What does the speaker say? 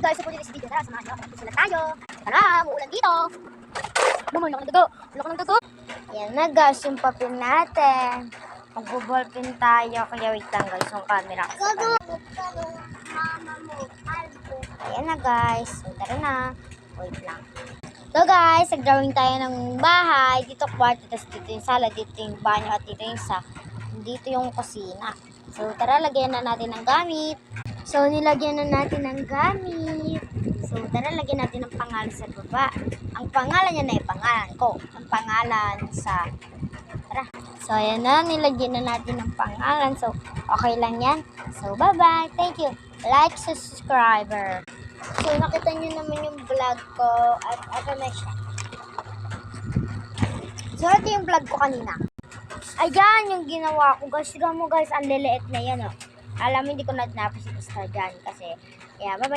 guys, so po dito sa video, tara, samahan nyo ako. Sila tayo. Tara, muulan dito. Naman, laki ng dugo. Laki ng dugo. Ayan na guys, yung papel natin. Mag-ballpen tayo. Kaya wait lang guys, yung camera. Ayan na guys. So, tara na. Wait lang. So guys, nag-drawing tayo ng bahay. Dito kwarto, tapos dito yung sala, dito yung banyo, at dito yung kusina. So tara, lagyan na natin ng gamit. So nilagyan na natin ng gamit. So tara, lagyan natin ng pangalan sa baba. Ang pangalan niya na yung pangalan ko. Ang pangalan sa... Tara. So ayan na, nilagyan na natin ng pangalan. So okay lang yan. So bye-bye. Thank you. Like, subscriber. So, nakita nyo naman yung vlog ko at ito na siya. So, ito yung vlog ko kanina. Ayan yung ginawa ko. Guys, tignan mo guys, ang liliit na yan. Oh. Alam mo, hindi ko na napos i-star dyan kasi, yeah, bye-bye.